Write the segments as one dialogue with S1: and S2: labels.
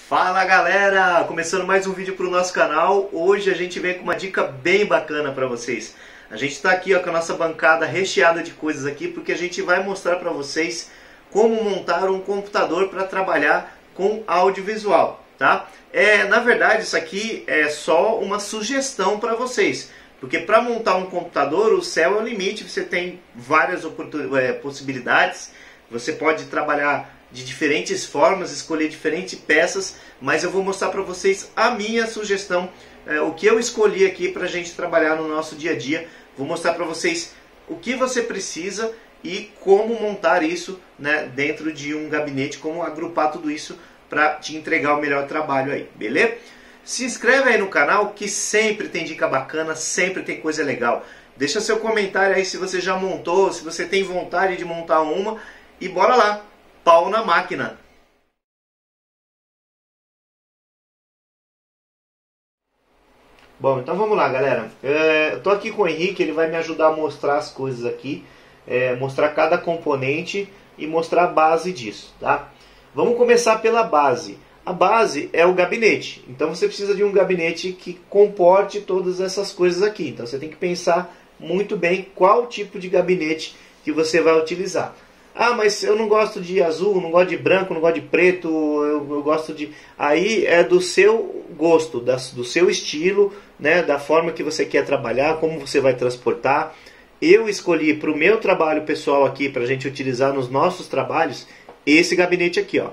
S1: Fala galera, começando mais um vídeo para o nosso canal. Hoje a gente vem com uma dica bem bacana para vocês. A gente está aqui com a nossa bancada recheada de coisas aqui, porque a gente vai mostrar para vocês como montar um computador para trabalhar com audiovisual, tá? Na verdade isso aqui é só uma sugestão para vocês, porque para montar um computador o céu é o limite, você tem várias possibilidades, você pode trabalhar de diferentes formas, escolher diferentes peças, mas eu vou mostrar para vocês a minha sugestão, o que eu escolhi aqui para a gente trabalhar no nosso dia a dia. Vou mostrar para vocês o que você precisa e como montar isso, né, dentro de um gabinete, como agrupar tudo isso para te entregar o melhor trabalho aí, beleza? Se inscreve aí no canal que sempre tem dica bacana, sempre tem coisa legal. Deixa seu comentário aí se você já montou, se você tem vontade de montar uma e bora lá! Pau na máquina. Bom, então vamos lá, galera. Eu tô aqui com o Henrique, ele vai me ajudar a mostrar as coisas aqui, mostrar cada componente e mostrar a base disso, tá? Vamos começar pela base. A base é o gabinete. Então você precisa de um gabinete que comporte todas essas coisas aqui. Então você tem que pensar muito bem qual tipo de gabinete que você vai utilizar. Ah, mas eu não gosto de azul, não gosto de branco, não gosto de preto, eu gosto de... Aí é do seu gosto, do seu estilo, né, da forma que você quer trabalhar, como você vai transportar. Eu escolhi para o meu trabalho pessoal aqui, para a gente utilizar nos nossos trabalhos, esse gabinete aqui, ó.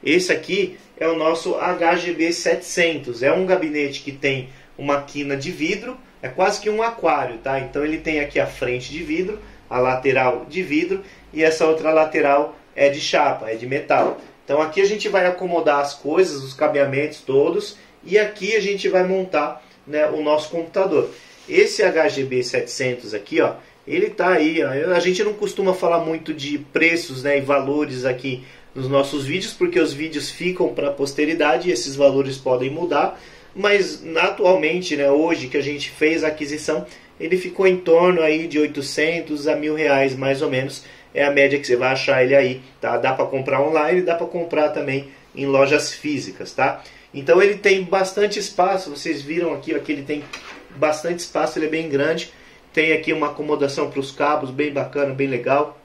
S1: Esse aqui é o nosso HGB 700, é um gabinete que tem uma quina de vidro, é quase que um aquário, tá? Então ele tem aqui a frente de vidro, a lateral de vidro e essa outra lateral é de chapa, é de metal. Então aqui a gente vai acomodar as coisas, os cabeamentos todos, e aqui a gente vai montar, né, o nosso computador. Esse HGB 700 aqui, ó, ele tá aí, ó, a gente não costuma falar muito de preços, né, e valores aqui nos nossos vídeos, porque os vídeos ficam para a posteridade e esses valores podem mudar, mas atualmente, né, hoje que a gente fez a aquisição, ele ficou em torno aí de 800 a R$1.000 mais ou menos, é a média que você vai achar ele aí, tá? Dá para comprar online, dá para comprar também em lojas físicas, tá? Então ele tem bastante espaço, vocês viram aqui, ó, que ele tem bastante espaço, ele é bem grande, tem aqui uma acomodação para os cabos, bem bacana, bem legal.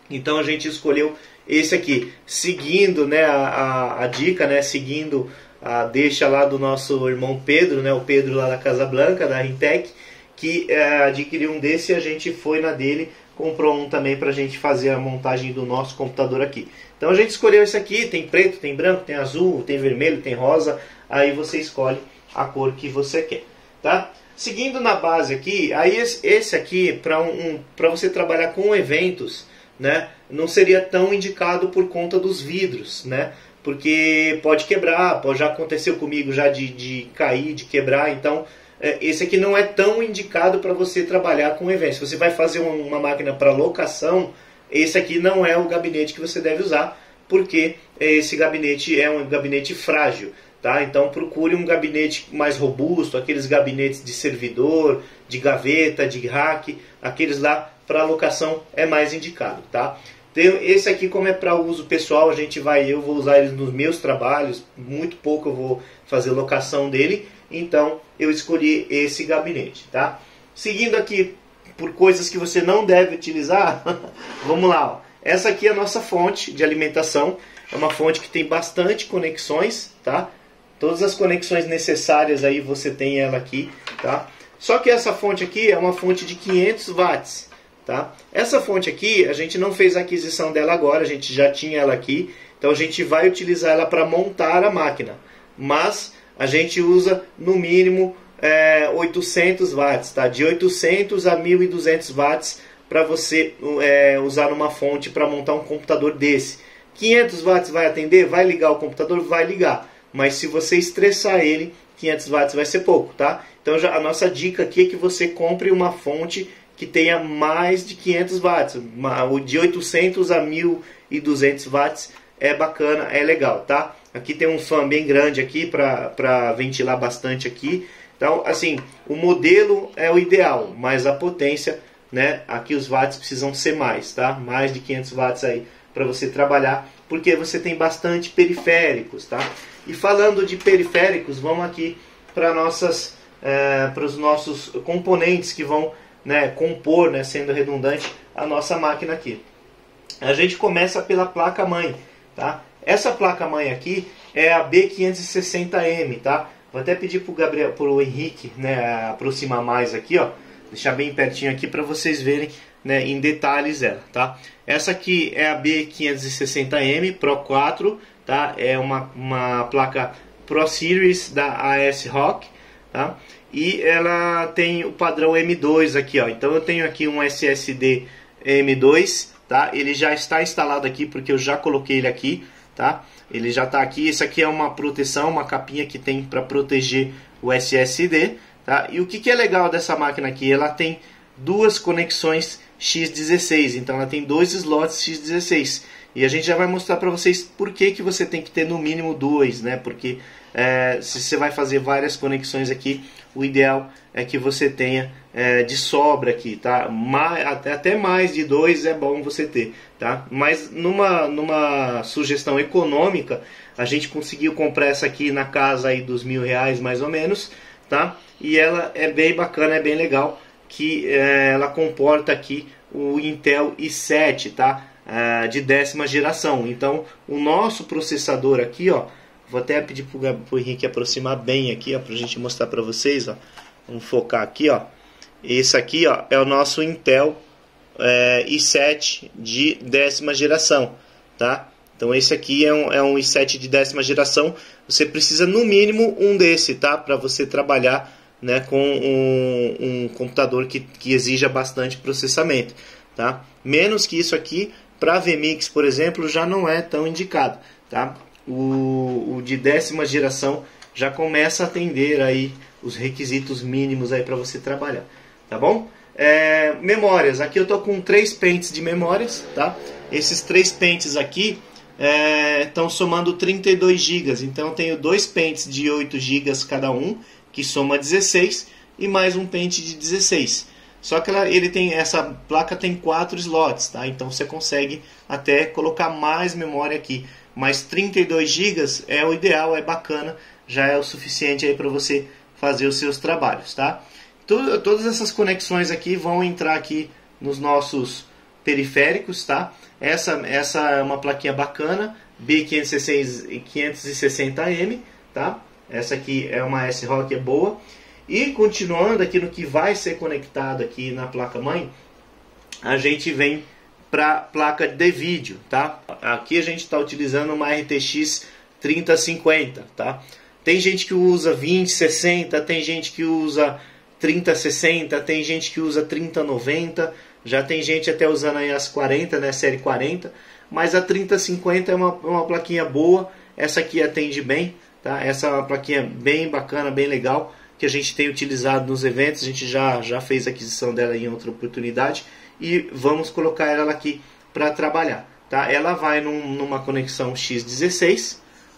S1: Então a gente escolheu esse aqui, seguindo, né, a dica, né, seguindo a deixa lá do nosso irmão Pedro, né, o Pedro lá da Casa Blanca, da Rintec, que adquiriu um desse e a gente foi na dele, comprou um também para a gente fazer a montagem do nosso computador aqui. Então a gente escolheu esse aqui, tem preto, tem branco, tem azul, tem vermelho, tem rosa, aí você escolhe a cor que você quer, tá? Seguindo na base aqui, aí esse aqui, para você trabalhar com eventos, né, não seria tão indicado por conta dos vidros, né? Porque pode quebrar, já aconteceu comigo já de cair, de quebrar, então esse aqui não é tão indicado para você trabalhar com eventos. Se você vai fazer uma máquina para locação, esse aqui não é o gabinete que você deve usar, porque esse gabinete é um gabinete frágil, tá? Então procure um gabinete mais robusto, aqueles gabinetes de servidor, de gaveta, de rack, aqueles lá para locação é mais indicado, tá? Esse aqui, como é para uso pessoal, eu vou usar ele nos meus trabalhos, muito pouco eu vou fazer locação dele, então eu escolhi esse gabinete, tá? Seguindo aqui por coisas que você não deve utilizar, vamos lá, ó. Essa aqui é a nossa fonte de alimentação, é uma fonte que tem bastante conexões, tá? Todas as conexões necessárias aí você tem ela aqui, tá? Só que essa fonte aqui é uma fonte de 500 watts, tá? Essa fonte aqui, a gente não fez a aquisição dela agora, a gente já tinha ela aqui, então a gente vai utilizar ela para montar a máquina, mas a gente usa no mínimo 800 watts, tá? De 800 a 1.200 watts para você usar numa fonte para montar um computador desse. 500 watts vai atender? Vai ligar o computador? Vai ligar, mas se você estressar ele, 500 watts vai ser pouco, tá? Então a nossa dica aqui é que você compre uma fonte que tenha mais de 500 watts, de 800 a 1.200 watts é bacana, é legal, tá? Aqui tem um fã bem grande aqui para ventilar bastante aqui. Então, assim, o modelo é o ideal, mas a potência, né? Aqui os watts precisam ser mais, tá? Mais de 500 watts aí para você trabalhar, porque você tem bastante periféricos, tá? E falando de periféricos, vamos aqui para os nossos componentes que vão, né, compor, né, sendo redundante, a nossa máquina aqui. A gente começa pela placa-mãe, tá? Essa placa-mãe aqui é a B560M, tá? Vou até pedir pro Henrique, né, aproximar mais aqui, ó, deixar bem pertinho aqui para vocês verem, né, em detalhes ela, tá? Essa aqui é a B560M Pro 4, tá? É uma placa Pro Series da ASRock, tá? E ela tem o padrão M2 aqui, ó. Então eu tenho aqui um SSD M2, tá? Ele já está instalado aqui porque eu já coloquei ele aqui, tá? Ele já está aqui. Isso aqui é uma proteção, uma capinha que tem para proteger o SSD, tá? E o que é legal dessa máquina aqui? Ela tem duas conexões X16, então ela tem dois slots X16. E a gente já vai mostrar para vocês por que você tem que ter no mínimo dois, né? Porque se você vai fazer várias conexões aqui, o ideal é que você tenha de sobra aqui, tá? Até mais de dois é bom você ter, tá? Mas numa sugestão econômica, a gente conseguiu comprar essa aqui na casa aí dos R$1.000 mais ou menos, tá? E ela é bem bacana, é bem legal, que ela comporta aqui o Intel i7, tá? De 10ª geração. Então o nosso processador aqui, ó, vou até pedir pro Henrique aproximar bem aqui, ó, pra gente mostrar para vocês, ó. Vamos focar aqui, ó. Esse aqui, ó, é o nosso Intel i7 de 10ª geração, tá? Então esse aqui é um i7 de 10ª geração. Você precisa no mínimo um desse, tá? Para você trabalhar, né, com um computador que exija bastante processamento, tá? Menos que isso aqui, para VMix, por exemplo, já não é tão indicado, tá? O de 10ª geração já começa a atender aí os requisitos mínimos aí para você trabalhar, tá bom? Memórias, aqui eu tô com 3 pentes de memórias, tá? Esses 3 pentes aqui estão somando 32 GB, então eu tenho 2 pentes de 8 GB cada um, que soma 16, e mais um pente de 16. Só que essa placa tem 4 slots, tá? Então você consegue até colocar mais memória aqui. Mas 32 GB é o ideal, é bacana, já é o suficiente aí para você fazer os seus trabalhos, tá? Todas essas conexões aqui vão entrar aqui nos nossos periféricos, tá? Essa é uma plaquinha bacana, B560M, tá? Essa aqui é uma ASRock, é boa. E continuando aqui no que vai ser conectado aqui na placa-mãe, a gente vem para placa de vídeo, tá? Aqui a gente está utilizando uma RTX 3050, tá? Tem gente que usa 2060, tem gente que usa 3060, tem gente que usa 3090, já tem gente até usando aí as 40, né, série 40, mas a 3050 é uma plaquinha boa, essa aqui atende bem, tá? Essa é uma plaquinha bem bacana, bem legal, que a gente tem utilizado nos eventos, a gente já fez aquisição dela em outra oportunidade, e vamos colocar ela aqui para trabalhar, tá? Ela vai numa conexão X16,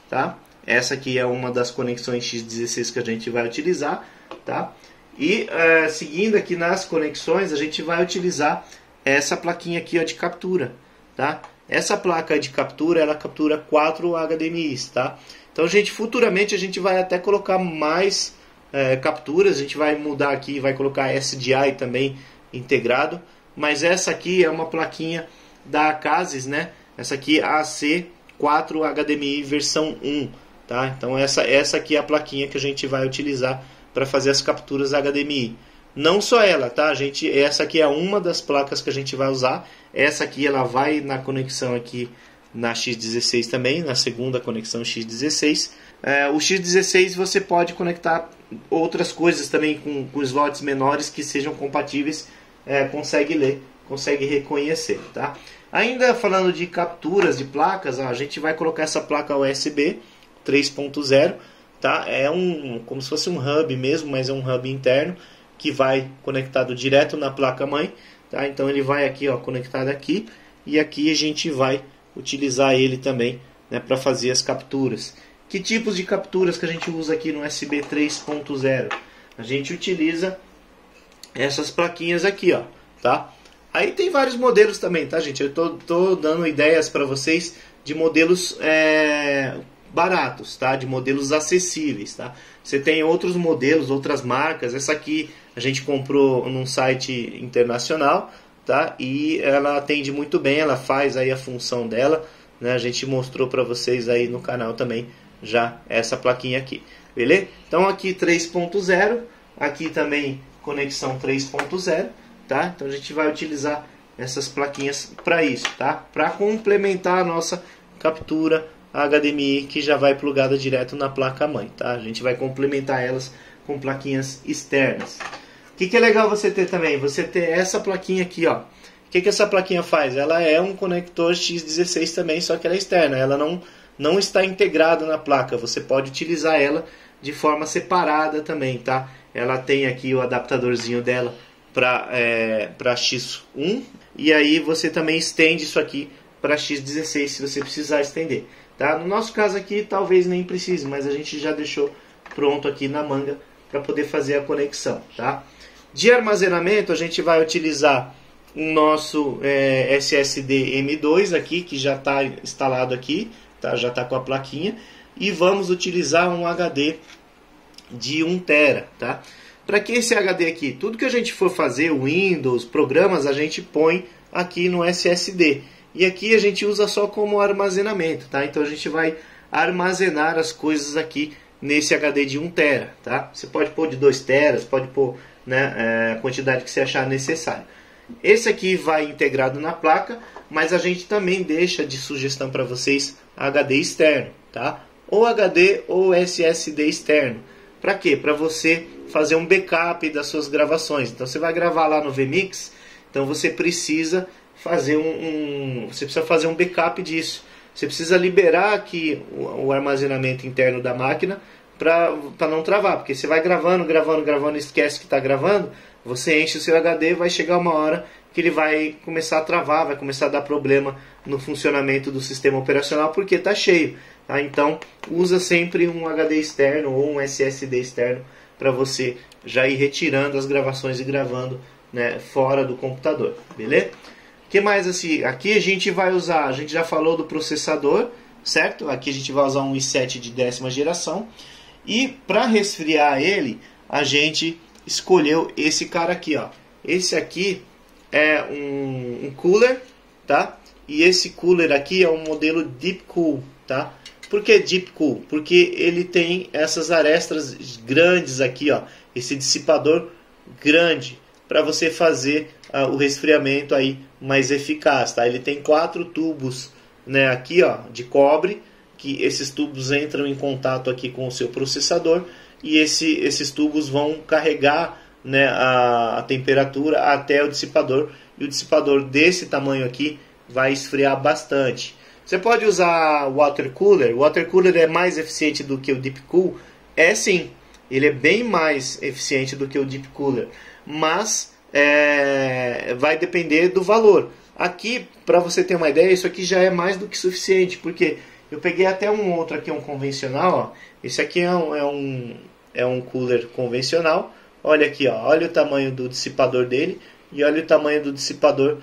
S1: tá? Essa aqui é uma das conexões X16 que a gente vai utilizar, tá? E seguindo aqui nas conexões, a gente vai utilizar essa plaquinha aqui, ó, de captura, tá? Essa placa de captura, ela captura 4 HDMIs, tá? Então, futuramente a gente vai até colocar mais capturas, a gente vai mudar aqui, vai colocar SDI também integrado, mas essa aqui é uma plaquinha da Acasis, né? Essa aqui é a AC4 HDMI versão 1, tá? Então essa aqui é a plaquinha que a gente vai utilizar para fazer as capturas HDMI. Não só ela, tá? Essa aqui é uma das placas que a gente vai usar. Essa aqui ela vai na conexão aqui na X16 também, na segunda conexão X16. O X16 você pode conectar outras coisas também com slots menores que sejam compatíveis, consegue ler, consegue reconhecer, tá? Ainda falando de capturas de placas, a gente vai colocar essa placa USB 3.0, tá? Como se fosse um hub mesmo, mas é um hub interno que vai conectado direto na placa-mãe, tá? Então ele vai aqui, ó, conectado aqui, e aqui a gente vai utilizar ele também, né, para fazer as capturas. Que tipos de capturas que a gente usa aqui no USB 3.0? A gente utiliza essas plaquinhas aqui, ó, tá? Aí tem vários modelos também, tá, gente? Eu tô dando ideias para vocês de modelos baratos, tá? De modelos acessíveis, tá? Você tem outros modelos, outras marcas. Essa aqui a gente comprou num site internacional, tá? E ela atende muito bem, ela faz aí a função dela, né? A gente mostrou para vocês aí no canal também já essa plaquinha aqui, beleza? Então aqui 3.0, aqui também conexão 3.0, tá? Então a gente vai utilizar essas plaquinhas para isso, tá? Para complementar a nossa captura HDMI, que já vai plugada direto na placa-mãe, tá? A gente vai complementar elas com plaquinhas externas. O que é legal você ter também? Você ter essa plaquinha aqui, ó. O que essa plaquinha faz? Ela é um conector X16 também, só que ela é externa. Ela não está integrada na placa. Você pode utilizar ela de forma separada também, tá? Ela tem aqui o adaptadorzinho dela para X1. E aí você também estende isso aqui para X16 se você precisar estender. Tá? No nosso caso aqui talvez nem precise, mas a gente já deixou pronto aqui na manga para poder fazer a conexão. Tá? De armazenamento a gente vai utilizar o nosso SSD M2 aqui, que já está instalado aqui, tá? Já está com a plaquinha, e vamos utilizar um HD de 1 TB. Tá? Para que esse HD aqui? Tudo que a gente for fazer, Windows, programas, a gente põe aqui no SSD. E aqui a gente usa só como armazenamento, tá? Então a gente vai armazenar as coisas aqui nesse HD de 1 TB, tá? Você pode pôr de 2 TB, pode pôr, né, a quantidade que você achar necessário. Esse aqui vai integrado na placa, mas a gente também deixa de sugestão para vocês HD externo, tá? Ou HD ou SSD externo. Para quê? Para você fazer um backup das suas gravações. Então você vai gravar lá no vMix, então você precisa fazer um backup disso. Você precisa liberar aqui o armazenamento interno da máquina para não travar, porque você vai gravando e esquece que está gravando, você enche o seu HD, vai chegar uma hora que ele vai começar a travar, vai começar a dar problema no funcionamento do sistema operacional porque está cheio. Tá? Então usa sempre um HD externo ou um SSD externo para você já ir retirando as gravações e gravando, né, fora do computador, beleza? O que mais assim? Aqui a gente vai usar, a gente já falou do processador, certo? Aqui a gente vai usar um i7 de 10ª geração. E para resfriar ele, a gente escolheu esse cara aqui, ó. Esse aqui é um cooler, tá? E esse cooler aqui é um modelo Deep Cool, tá? Por que Deep Cool? Porque ele tem essas arestas grandes aqui, ó. Esse dissipador grande para você fazer o resfriamento aí mais eficaz, tá? Ele tem 4 tubos, né, aqui, ó, de cobre, que esses tubos entram em contato aqui com o seu processador e esses tubos vão carregar, né, a temperatura até o dissipador, e o dissipador desse tamanho aqui vai esfriar bastante. Você pode usar water cooler. O water cooler é mais eficiente do que o Deep Cool? É sim, ele é bem mais eficiente do que o Deep Cooler, mas vai depender do valor. Aqui, para você ter uma ideia, isso aqui já é mais do que suficiente, porque eu peguei até um outro aqui, um convencional, ó. Esse aqui é um cooler convencional. Olha aqui, ó, olha o tamanho do dissipador dele e olha o tamanho do dissipador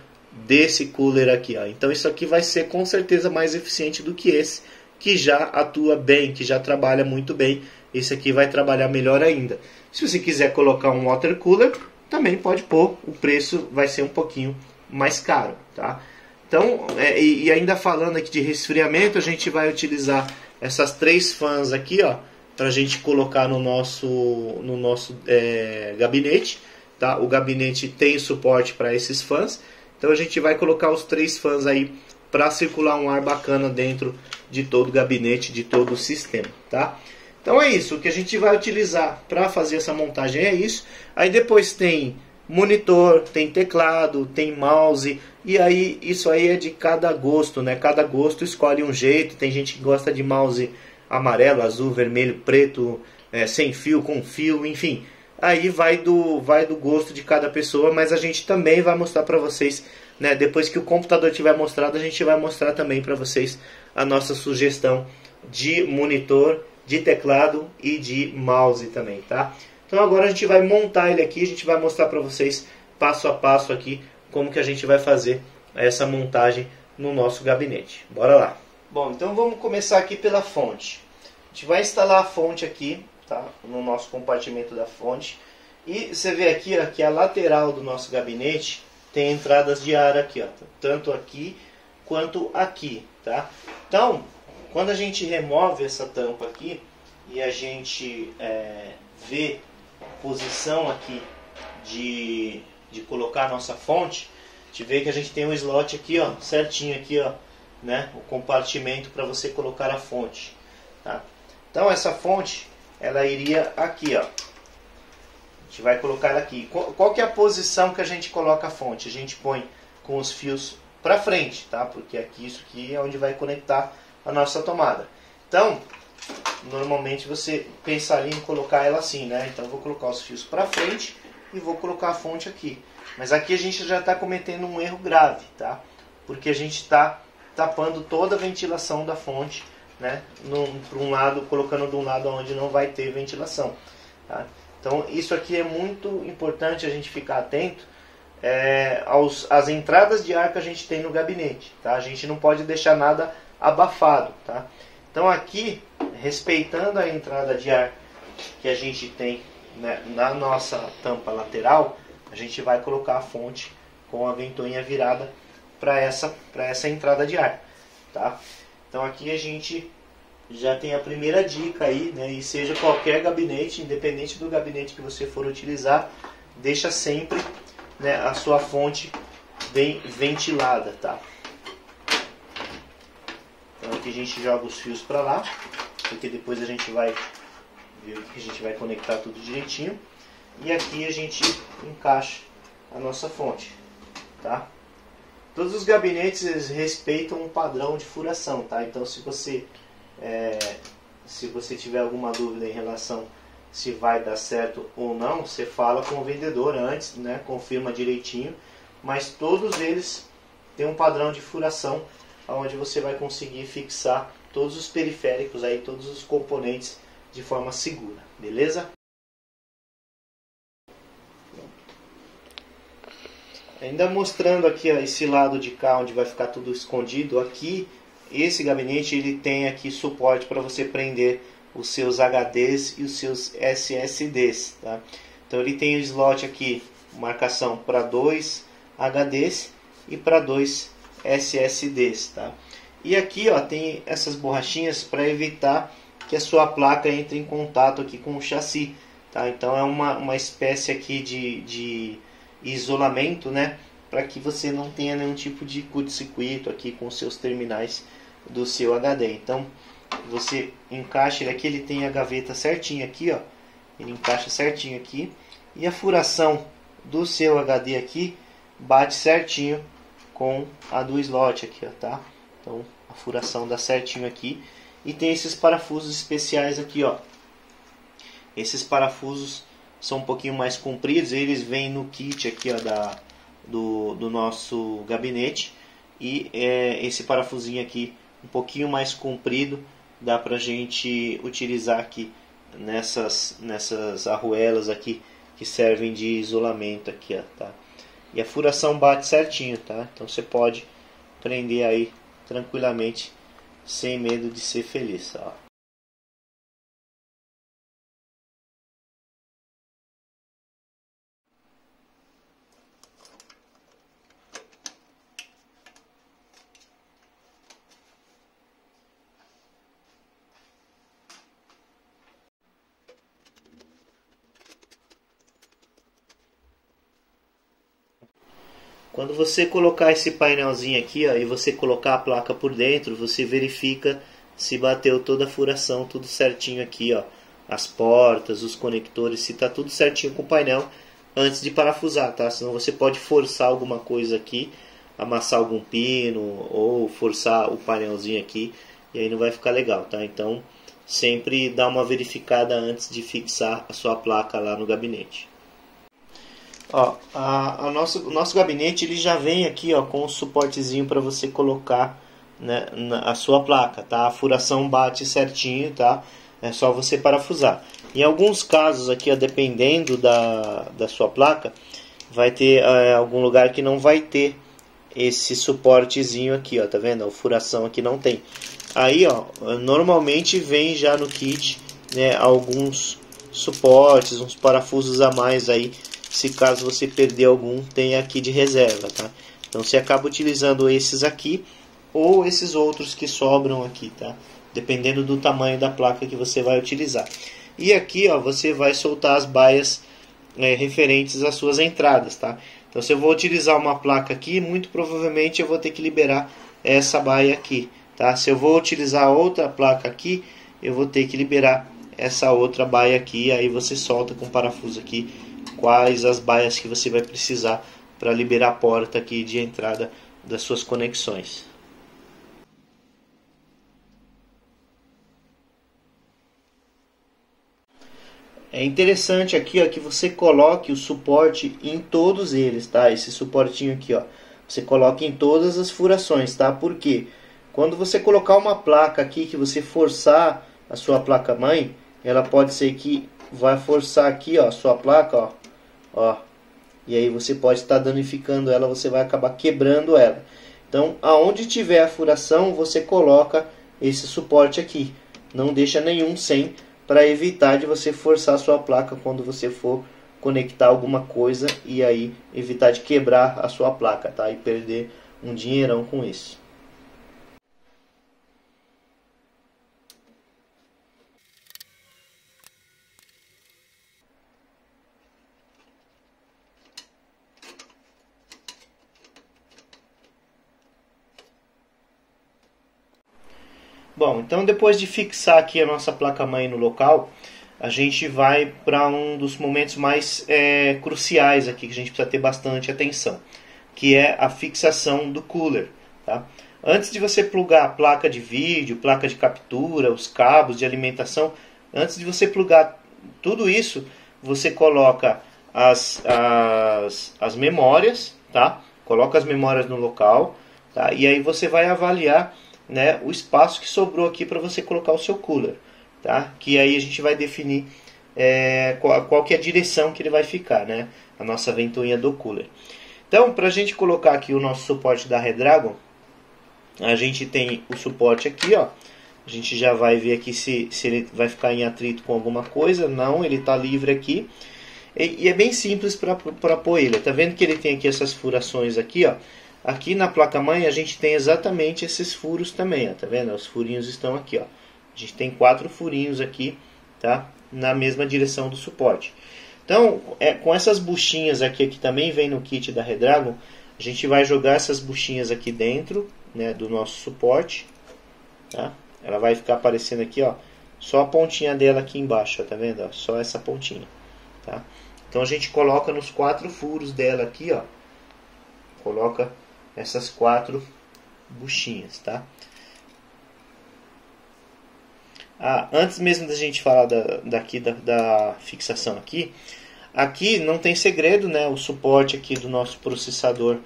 S1: desse cooler aqui, ó. Então isso aqui vai ser com certeza mais eficiente do que esse, que já atua bem, que já trabalha muito bem. Esse aqui vai trabalhar melhor ainda. Se você quiser colocar um water cooler, também pode pôr, o preço vai ser um pouquinho mais caro, tá? Então, e ainda falando aqui de resfriamento, a gente vai utilizar essas 3 fãs aqui, ó, para a gente colocar no nosso gabinete, tá? O gabinete tem suporte para esses fãs, então a gente vai colocar os 3 fãs aí para circular um ar bacana dentro de todo o gabinete, de todo o sistema, tá? Então é isso, o que a gente vai utilizar para fazer essa montagem é isso. Aí depois tem monitor, tem teclado, tem mouse, e aí isso aí é de cada gosto, né? Cada gosto escolhe um jeito. Tem gente que gosta de mouse amarelo, azul, vermelho, preto, sem fio, com fio, enfim. Aí vai do gosto de cada pessoa, mas a gente também vai mostrar para vocês, né? Depois que o computador tiver mostrado, a gente vai mostrar também para vocês a nossa sugestão de monitor, de teclado e de mouse também, tá? Então agora a gente vai montar ele aqui, a gente vai mostrar para vocês passo a passo aqui como que a gente vai fazer essa montagem no nosso gabinete. Bora lá! Bom, então vamos começar aqui pela fonte. A gente vai instalar a fonte aqui, tá? No nosso compartimento da fonte. E você vê aqui, ó, que a lateral do nosso gabinete tem entradas de ar aqui, ó, tanto aqui quanto aqui, tá? Então, quando a gente remove essa tampa aqui e a gente vê a posição aqui de colocar a nossa fonte, a gente vê que a gente tem um slot aqui, ó, certinho aqui, ó, né, o compartimento para você colocar a fonte, tá? Então essa fonte, ela iria aqui, ó. A gente vai colocar ela aqui. Qual que é a posição que a gente coloca a fonte? A gente põe com os fios para frente, tá? Porque aqui, isso aqui é onde vai conectar a nossa tomada. Então, normalmente você pensaria em colocar ela assim, né? Então eu vou colocar os fios para frente e vou colocar a fonte aqui. Mas aqui a gente já está cometendo um erro grave, tá? Porque a gente está tapando toda a ventilação da fonte, né? Por um lado, colocando de um lado onde não vai ter ventilação, tá? Então isso aqui é muito importante a gente ficar atento às entradas de ar que a gente tem no gabinete, tá? A gente não pode deixar nada abafado, tá? Então aqui, respeitando a entrada de ar que a gente tem, né, na nossa tampa lateral, a gente vai colocar a fonte com a ventoinha virada para essa entrada de ar, tá? Então aqui a gente já tem a primeira dica aí, né? E seja qualquer gabinete, independente do gabinete que você for utilizar, deixa sempre, né, a sua fonte bem ventilada, tá? Então aqui a gente joga os fios para lá, porque depois a gente vai ver que a gente vai conectar tudo direitinho. E aqui a gente encaixa a nossa fonte, tá? Todos os gabinetes, eles respeitam um padrão de furação, tá? Então se você tiver alguma dúvida em relação se vai dar certo ou não, você fala com o vendedor antes, né? Confirma direitinho. Mas todos eles têm um padrão de furação, onde você vai conseguir fixar todos os periféricos aí, todos os componentes de forma segura, beleza? Ainda mostrando aqui, ó, esse lado de cá onde vai ficar tudo escondido, aqui esse gabinete ele tem aqui suporte para você prender os seus HDs e os seus SSDs, tá? Então ele tem o slot aqui, marcação para 2 HDs e para 2 SSDs, tá? E aqui, ó, tem essas borrachinhas para evitar que a sua placa entre em contato aqui com o chassi, tá? Então é uma espécie aqui de isolamento, né, para que você não tenha nenhum tipo de curto-circuito aqui com os seus terminais do seu HD. Então você encaixa ele aqui, ele tem a gaveta certinha aqui, ó, ele encaixa certinho aqui, e a furação do seu HD aqui bate certinho com a do slot aqui, ó, tá? Então a furação dá certinho aqui, e tem esses parafusos especiais aqui, ó. Esses parafusos são um pouquinho mais compridos, eles vêm no kit aqui, ó, do nosso gabinete, e esse parafusinho aqui um pouquinho mais comprido dá pra gente utilizar aqui nessas arruelas aqui que servem de isolamento aqui, ó, tá? E a furação bate certinho, tá? Então você pode prender aí tranquilamente sem medo de ser feliz, ó. Quando você colocar esse painelzinho aqui, ó, e você colocar a placa por dentro, você verifica se bateu toda a furação, tudo certinho aqui, ó, as portas, os conectores, se está tudo certinho com o painel antes de parafusar, tá? Senão você pode forçar alguma coisa aqui, amassar algum pino ou forçar o painelzinho aqui, e aí não vai ficar legal, tá? Então sempre dá uma verificada antes de fixar a sua placa lá no gabinete. Ó, o nosso gabinete ele já vem aqui, ó, com um suportezinho para você colocar, né, a sua placa, tá? A furação bate certinho, tá? É só você parafusar. Em alguns casos aqui, ó, dependendo da sua placa, vai ter algum lugar que não vai ter esse suportezinho aqui, ó, tá vendo? A furação aqui não tem. Aí, ó, normalmente vem já no kit, né, alguns suportes, uns parafusos a mais aí, se caso você perder algum, tem aqui de reserva, tá? Então você acaba utilizando esses aqui ou esses outros que sobram aqui, tá? Dependendo do tamanho da placa que você vai utilizar. E aqui, ó, você vai soltar as baias referentes às suas entradas, tá? Então se eu vou utilizar uma placa aqui, muito provavelmente eu vou ter que liberar essa baia aqui, tá? Se eu vou utilizar outra placa aqui, eu vou ter que liberar essa outra baia aqui. Aí você solta com parafuso aqui quais as baias que você vai precisar para liberar a porta aqui de entrada das suas conexões. É interessante aqui, ó, que você coloque o suporte em todos eles, tá? Esse suportinho aqui, ó, você coloca em todas as furações, tá? Por quê? Quando você colocar uma placa aqui que você forçar a sua placa mãe, ela pode ser que vai forçar aqui, ó, a sua placa, ó, e aí você pode estar danificando ela, você vai acabar quebrando ela. Então, aonde tiver a furação, você coloca esse suporte aqui. Não deixa nenhum sem, para evitar de você forçar a sua placa quando você for conectar alguma coisa e aí evitar de quebrar a sua placa, tá? E perder um dinheirão com isso. Bom, então depois de fixar aqui a nossa placa-mãe no local, a gente vai para um dos momentos mais cruciais aqui, que a gente precisa ter bastante atenção, que é a fixação do cooler, tá? Antes de você plugar a placa de vídeo, placa de captura, os cabos de alimentação, antes de você plugar tudo isso, você coloca as memórias, tá? Coloca as memórias no local, tá? E aí você vai avaliar, né, o espaço que sobrou aqui para você colocar o seu cooler, tá? Que aí a gente vai definir qual que é a direção que ele vai ficar, né? A nossa ventoinha do cooler. Então, para a gente colocar aqui o nosso suporte da Redragon, a gente tem o suporte aqui, ó. A gente já vai ver aqui se ele vai ficar em atrito com alguma coisa. Não, ele está livre aqui. E é bem simples para pôr ele. Tá vendo que ele tem aqui essas furações aqui, ó. Aqui na placa-mãe a gente tem exatamente esses furos também, ó. Tá vendo? Os furinhos estão aqui, ó. A gente tem 4 furinhos aqui, tá? Na mesma direção do suporte. Então, com essas buchinhas aqui que também vem no kit da Redragon, a gente vai jogar essas buchinhas aqui dentro, né, do nosso suporte, tá? Ela vai ficar aparecendo aqui, ó, só a pontinha dela aqui embaixo, ó, tá vendo? Ó, só essa pontinha, tá? Então a gente coloca nos 4 furos dela aqui, ó, coloca essas 4 buchinhas, tá? Antes mesmo da gente falar da fixação aqui não tem segredo, né? O suporte aqui do nosso processador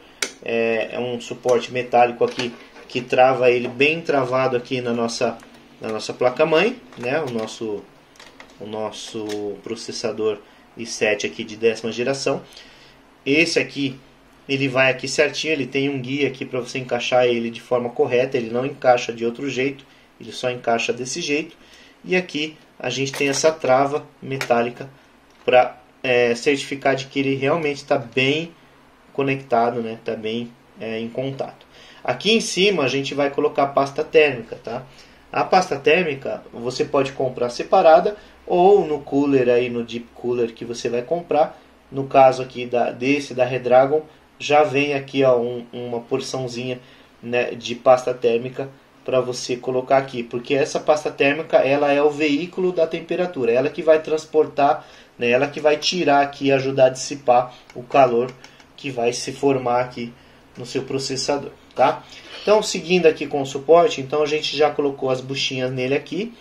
S1: é um suporte metálico aqui que trava ele bem travado aqui na nossa placa-mãe, né? O nosso processador i7 aqui de 10ª geração. Esse aqui, ele vai aqui certinho, ele tem um guia aqui para você encaixar ele de forma correta, ele não encaixa de outro jeito, ele só encaixa desse jeito. E aqui a gente tem essa trava metálica para certificar de que ele realmente está bem conectado, né? Está bem em contato. Aqui em cima a gente vai colocar a pasta térmica, tá? A pasta térmica você pode comprar separada ou no cooler aí, no Deep Cooler que você vai comprar. No caso aqui da Redragon, já vem aqui, ó, uma porçãozinha, né, de pasta térmica para você colocar aqui, porque essa pasta térmica ela é o veículo da temperatura, ela que vai transportar, né, ela que vai tirar aqui, ajudar a dissipar o calor que vai se formar aqui no seu processador, tá? Então, seguindo aqui com o suporte, então a gente já colocou as buchinhas nele aqui.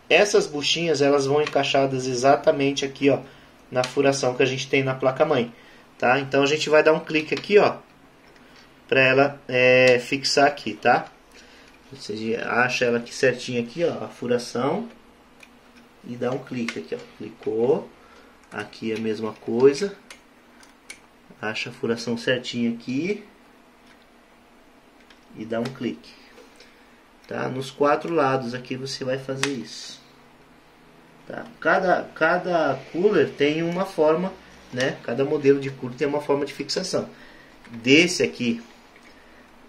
S1: Essas buchinhas elas vão encaixadas exatamente aqui, ó, na furação que a gente tem na placa-mãe, tá? Então a gente vai dar um clique aqui, ó, para ela fixar aqui, tá? Você acha ela aqui certinha aqui, ó, a furação, e dá um clique aqui, ó, clicou, aqui é a mesma coisa, acha a furação certinha aqui e dá um clique. tá? Nos 4 lados aqui você vai fazer isso, tá? Cada cooler tem uma forma, né? Cada modelo de cooler tem uma forma de fixação. Desse aqui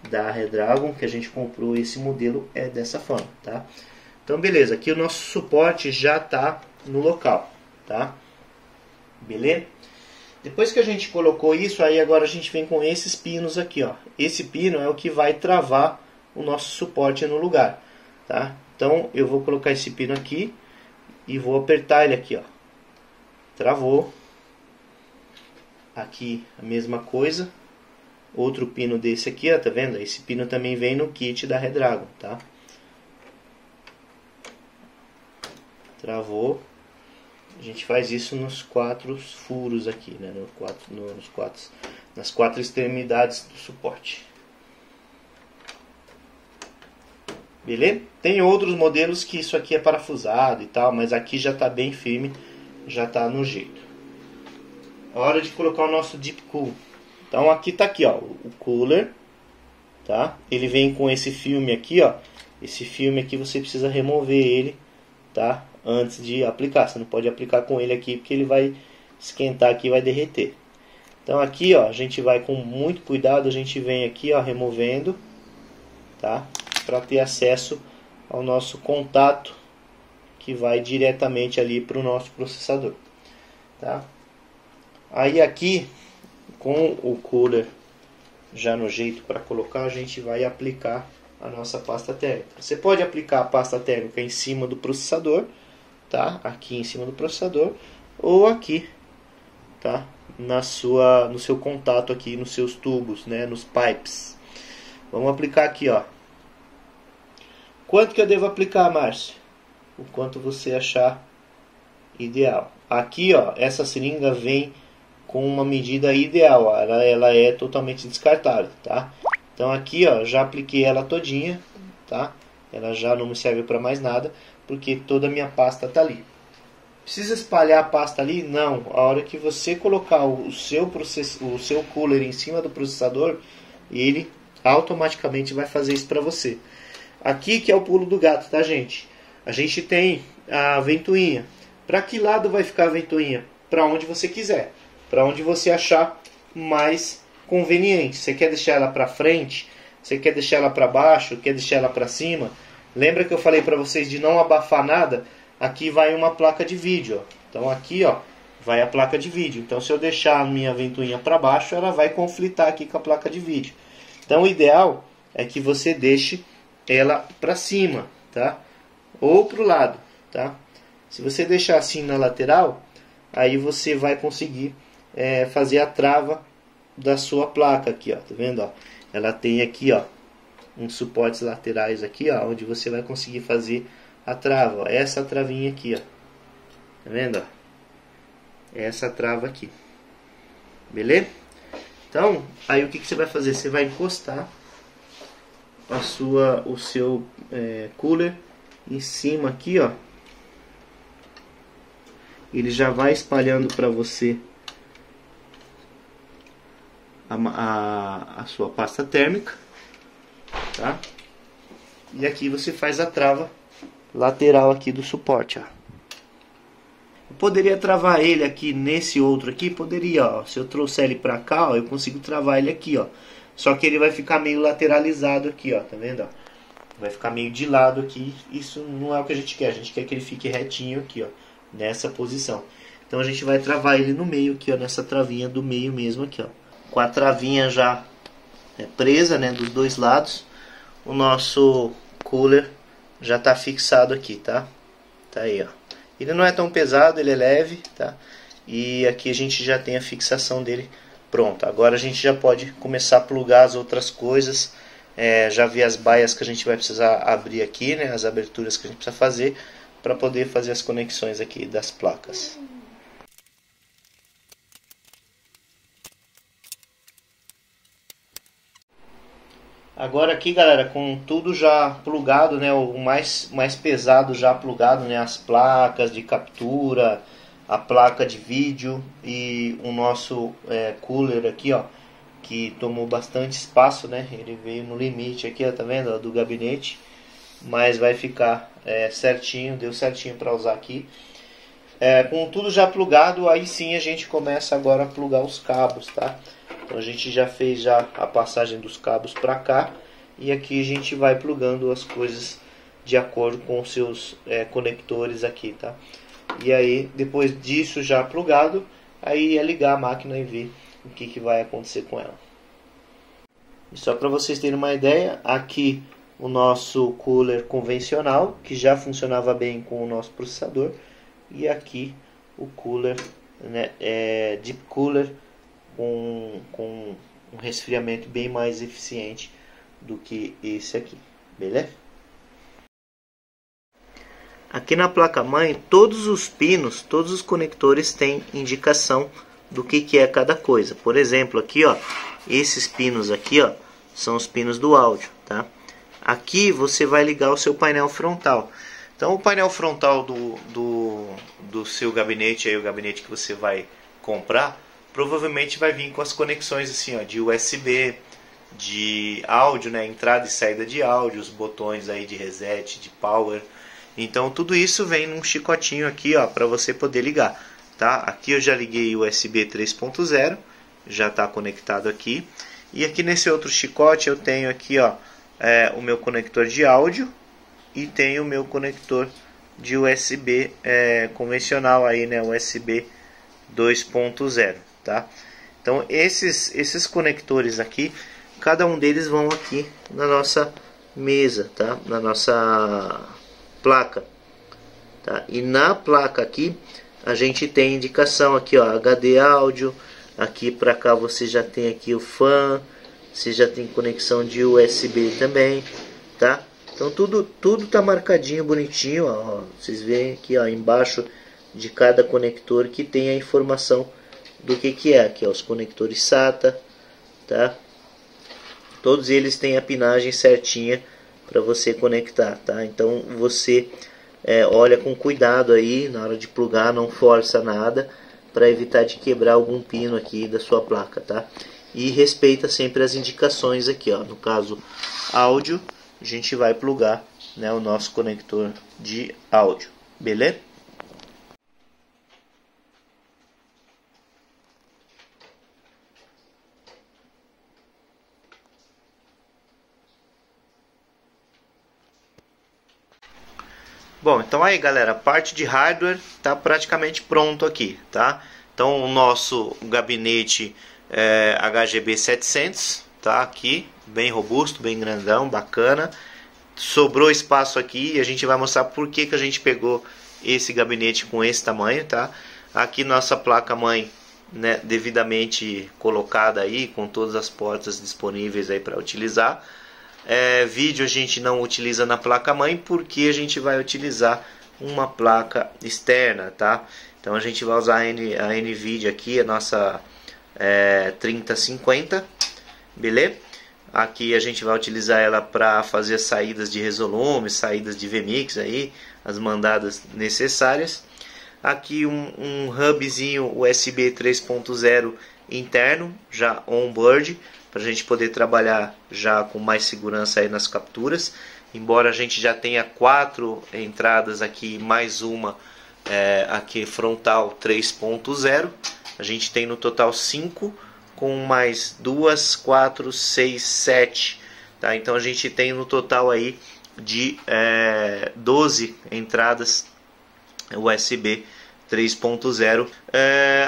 S1: da Redragon que a gente comprou, esse modelo é dessa forma, tá? Então beleza, aqui o nosso suporte já está no local, tá? Beleza? Depois que a gente colocou isso, aí agora a gente vem com esses pinos aqui, ó. Esse pino é o que vai travar o nosso suporte no lugar, tá? Então eu vou colocar esse pino aqui e vou apertar ele aqui, ó. Travou. Aqui a mesma coisa. Outro pino desse aqui, ó, tá vendo? Esse pino também vem no kit da Redragon, tá? Travou. A gente faz isso nos 4 furos aqui, né? Nas 4 extremidades do suporte. Beleza? Tem outros modelos que isso aqui é parafusado e tal, mas aqui já está bem firme, já está no jeito. Hora de colocar o nosso Deep Cool. Então aqui tá aqui, ó, o cooler, tá? Ele vem com esse filme aqui, ó. Esse filme aqui você precisa remover ele, tá? Antes de aplicar. Você não pode aplicar com ele aqui porque ele vai esquentar aqui e vai derreter. Então aqui, ó, a gente vai com muito cuidado, a gente vem aqui, ó, removendo, tá? Para ter acesso ao nosso contato que vai diretamente ali para o nosso processador, tá? Aí aqui, com o cooler já no jeito para colocar, a gente vai aplicar a nossa pasta térmica. Você pode aplicar a pasta térmica em cima do processador, tá? Aqui em cima do processador, ou aqui, tá? No seu contato aqui, nos seus tubos, né? Nos pipes. Vamos aplicar aqui, ó. Quanto que eu devo aplicar, Márcio? O quanto você achar ideal. Aqui, ó, essa seringa vem com uma medida ideal, ó. Ela é totalmente descartável, tá? Então aqui, ó, já apliquei ela todinha, tá? Ela já não me serve para mais nada, porque toda a minha pasta tá ali. Precisa espalhar a pasta ali? Não. A hora que você colocar o seu cooler em cima do processador, ele automaticamente vai fazer isso para você. Aqui que é o pulo do gato, tá, gente? A gente tem a ventoinha. Para que lado vai ficar a ventoinha? Para onde você quiser. Para onde você achar mais conveniente. Você quer deixar ela para frente? Você quer deixar ela para baixo? Quer deixar ela para cima? Lembra que eu falei para vocês de não abafar nada? Aqui vai uma placa de vídeo, ó. Então aqui, ó, vai a placa de vídeo. Então se eu deixar a minha ventoinha para baixo, ela vai conflitar aqui com a placa de vídeo. Então o ideal é que você deixe ela para cima, tá? Ou para o lado, tá? Se você deixar assim na lateral, aí você vai conseguir fazer a trava da sua placa aqui, ó. Tá vendo, ó? Ela tem aqui, ó, uns suportes laterais aqui, ó, onde você vai conseguir fazer a trava, ó. Essa travinha aqui, ó. Tá vendo, ó? Essa trava aqui. Beleza? Então, aí o que você vai fazer? Você vai encostar o seu cooler em cima aqui, ó. Ele já vai espalhando para você a sua pasta térmica, tá? E aqui você faz a trava lateral aqui do suporte, ó. Eu poderia travar ele aqui nesse outro aqui, poderia, ó. Se eu trouxer ele para cá, ó, eu consigo travar ele aqui, ó. Só que ele vai ficar meio lateralizado aqui, ó, tá vendo, ó? Vai ficar meio de lado aqui. Isso não é o que a gente quer. A gente quer que ele fique retinho aqui, ó, nessa posição. Então a gente vai travar ele no meio aqui, ó, nessa travinha do meio mesmo aqui, ó. Com a travinha já presa, né, dos dois lados, o nosso cooler já tá fixado aqui, tá? Tá aí, ó. Ele não é tão pesado, ele é leve, tá? E aqui a gente já tem a fixação dele pronta. Agora a gente já pode começar a plugar as outras coisas. Já vi as baias que a gente vai precisar abrir aqui, né? As aberturas que a gente precisa fazer para poder fazer as conexões aqui das placas. Agora aqui, galera, com tudo já plugado, né, o mais pesado já plugado, né, as placas de captura, a placa de vídeo e o nosso cooler aqui, ó, que tomou bastante espaço, né, ele veio no limite aqui, ó, tá vendo, ó, do gabinete. mas vai ficar certinho, deu certinho para usar aqui. Com tudo já plugado, aí sim a gente começa agora a plugar os cabos, tá? Então a gente já fez já a passagem dos cabos para cá, e aqui a gente vai plugando as coisas de acordo com os seus conectores aqui, tá? E aí depois disso já plugado, aí é ligar a máquina e ver o que vai acontecer com ela. E só para vocês terem uma ideia, aqui o nosso cooler convencional, que já funcionava bem com o nosso processador, e aqui o cooler, né, deep cooler com um resfriamento bem mais eficiente do que esse aqui, beleza? Aqui na placa-mãe, todos os pinos, todos os conectores têm indicação do que é cada coisa. Por exemplo, aqui, ó, esses pinos aqui, ó, são os pinos do áudio, tá? Aqui você vai ligar o seu painel frontal. Então, o painel frontal do seu gabinete, aí, o gabinete que você vai comprar, provavelmente vai vir com as conexões assim, ó, de USB, de áudio, né, entrada e saída de áudio, os botões aí de reset, de power. Então tudo isso vem num chicotinho aqui, ó, para você poder ligar, tá? Aqui eu já liguei o USB 3.0, já está conectado aqui. E aqui nesse outro chicote eu tenho aqui, ó, o meu conector de áudio e tenho o meu conector de USB convencional aí, né, USB 2.0, tá? Então esses conectores aqui, cada um deles vão aqui na nossa mesa, tá? Na nossa placa, tá? E na placa aqui a gente tem indicação aqui, ó, HD áudio. Aqui para cá você já tem aqui o fan, você já tem conexão de USB também, tá? Então tudo tá marcadinho, bonitinho, ó. Vocês veem aqui, ó, embaixo de cada conector que tem a informação do que é. Aqui, ó, os conectores SATA, tá? Todos eles têm a pinagem certinha para você conectar, tá? Então você olha com cuidado aí na hora de plugar, não força nada para evitar de quebrar algum pino aqui da sua placa, tá? E respeita sempre as indicações aqui, ó. No caso áudio, a gente vai plugar, né, o nosso conector de áudio, beleza? Bom, então aí galera, a parte de hardware está praticamente pronto aqui, tá? Então o nosso gabinete HGB 700 tá aqui, bem robusto, bem grandão, bacana. Sobrou espaço aqui e a gente vai mostrar por que a gente pegou esse gabinete com esse tamanho, tá? Aqui nossa placa mãe, né, devidamente colocada aí, com todas as portas disponíveis aí para utilizar. Vídeo a gente não utiliza na placa mãe porque a gente vai utilizar uma placa externa, tá? Então a gente vai usar a NVIDIA aqui, a nossa 3050, beleza? Aqui a gente vai utilizar ela para fazer saídas de resolume, saídas de VMix aí, as mandadas necessárias. Aqui um hubzinho USB 3.0 interno, já on-board, para a gente poder trabalhar já com mais segurança aí nas capturas. Embora a gente já tenha 4 entradas aqui, mais uma aqui frontal 3.0, a gente tem no total 5, com mais 2, 4, 6, 7, tá? Então a gente tem no total aí de 12 entradas USB 3.0.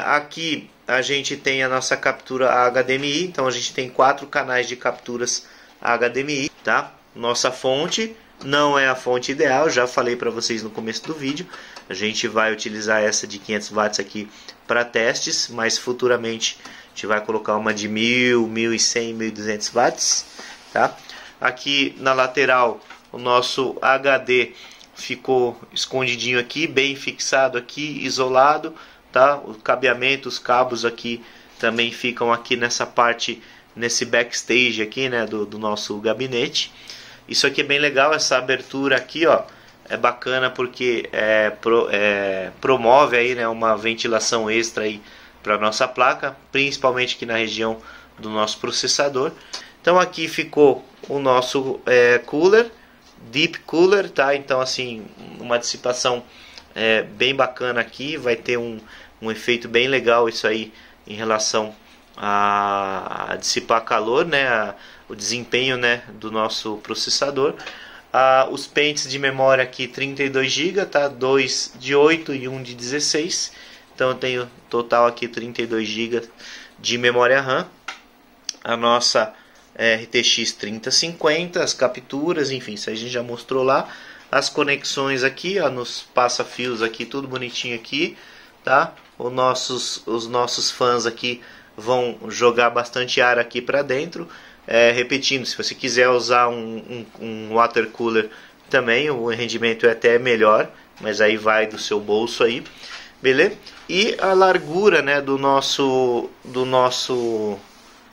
S1: Aqui a gente tem a nossa captura HDMI, então a gente tem 4 canais de capturas HDMI, tá? Nossa fonte não é a fonte ideal, já falei para vocês no começo do vídeo. A gente vai utilizar essa de 500 watts aqui para testes, mas futuramente a gente vai colocar uma de 1000, 1100, 1200 watts, tá? Aqui na lateral o nosso HD ficou escondidinho aqui, bem fixado aqui, isolado, tá? O cabeamento, os cabos aqui também ficam aqui nessa parte, nesse backstage aqui, né, do nosso gabinete. Isso aqui é bem legal, essa abertura aqui, ó, é bacana porque promove aí, né, uma ventilação extra aí para nossa placa, principalmente aqui na região do nosso processador. Então aqui ficou o nosso cooler, Deep Cooler, tá? Então assim, uma dissipação bem bacana aqui, vai ter um efeito bem legal isso aí em relação a dissipar calor, né? O desempenho, né, do nosso processador. Os pentes de memória aqui 32 GB, tá? 2 de 8 e 1 de 16. Então eu tenho total aqui 32 GB de memória RAM. A nossa RTX 3050, as capturas, enfim, isso aí a gente já mostrou lá. As conexões aqui, ó, nos passa-fios aqui, tudo bonitinho aqui, tá? Os nossos fãs aqui vão jogar bastante ar aqui para dentro. Repetindo, se você quiser usar um water cooler também, o rendimento é até melhor, mas aí vai do seu bolso aí, beleza? E a largura, né, do nosso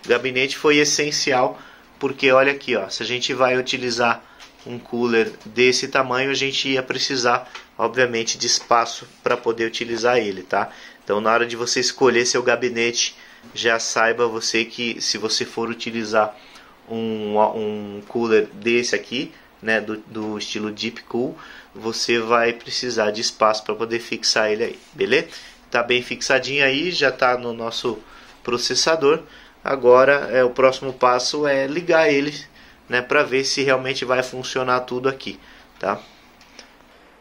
S1: gabinete foi essencial, porque olha aqui, ó, se a gente vai utilizar um cooler desse tamanho, a gente ia precisar, obviamente, de espaço para poder utilizar ele, tá? Então, na hora de você escolher seu gabinete, já saiba você que se você for utilizar um cooler desse aqui, né, do estilo Deep Cool, você vai precisar de espaço para poder fixar ele aí, beleza? Tá bem fixadinho aí, já tá no nosso processador. Agora o próximo passo é ligar ele, né, para ver se realmente vai funcionar tudo aqui, tá?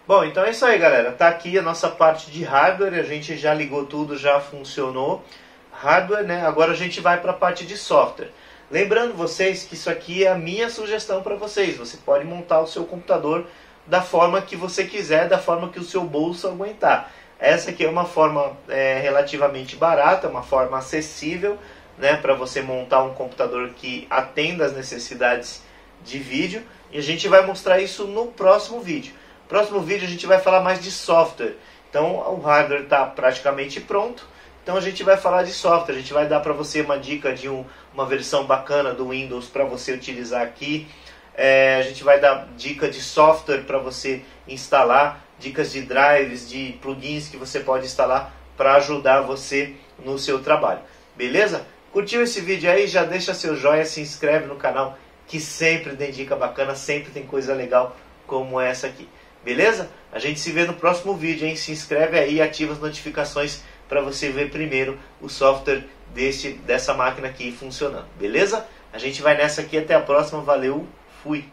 S1: Bom, então é isso aí, galera. Tá aqui a nossa parte de hardware, a gente já ligou tudo, já funcionou. Hardware, né? Agora a gente vai para a parte de software. Lembrando vocês que isso aqui é a minha sugestão para vocês. Você pode montar o seu computador da forma que você quiser, da forma que o seu bolso aguentar. Essa aqui é uma forma relativamente barata, uma forma acessível, né, para você montar um computador que atenda às necessidades de vídeo. E a gente vai mostrar isso no próximo vídeo. No próximo vídeo a gente vai falar mais de software. Então o hardware está praticamente pronto. Então a gente vai falar de software. A gente vai dar para você uma dica de uma versão bacana do Windows para você utilizar aqui. A gente vai dar dica de software para você instalar, dicas de drives, de plugins que você pode instalar para ajudar você no seu trabalho. Beleza? Curtiu esse vídeo aí? Já deixa seu joinha, se inscreve no canal, que sempre tem dica bacana, sempre tem coisa legal como essa aqui. Beleza? A gente se vê no próximo vídeo, hein? Se inscreve aí e ativa as notificações para você ver primeiro o software dessa máquina aqui funcionando. Beleza? A gente vai nessa aqui, até a próxima. Valeu, fui!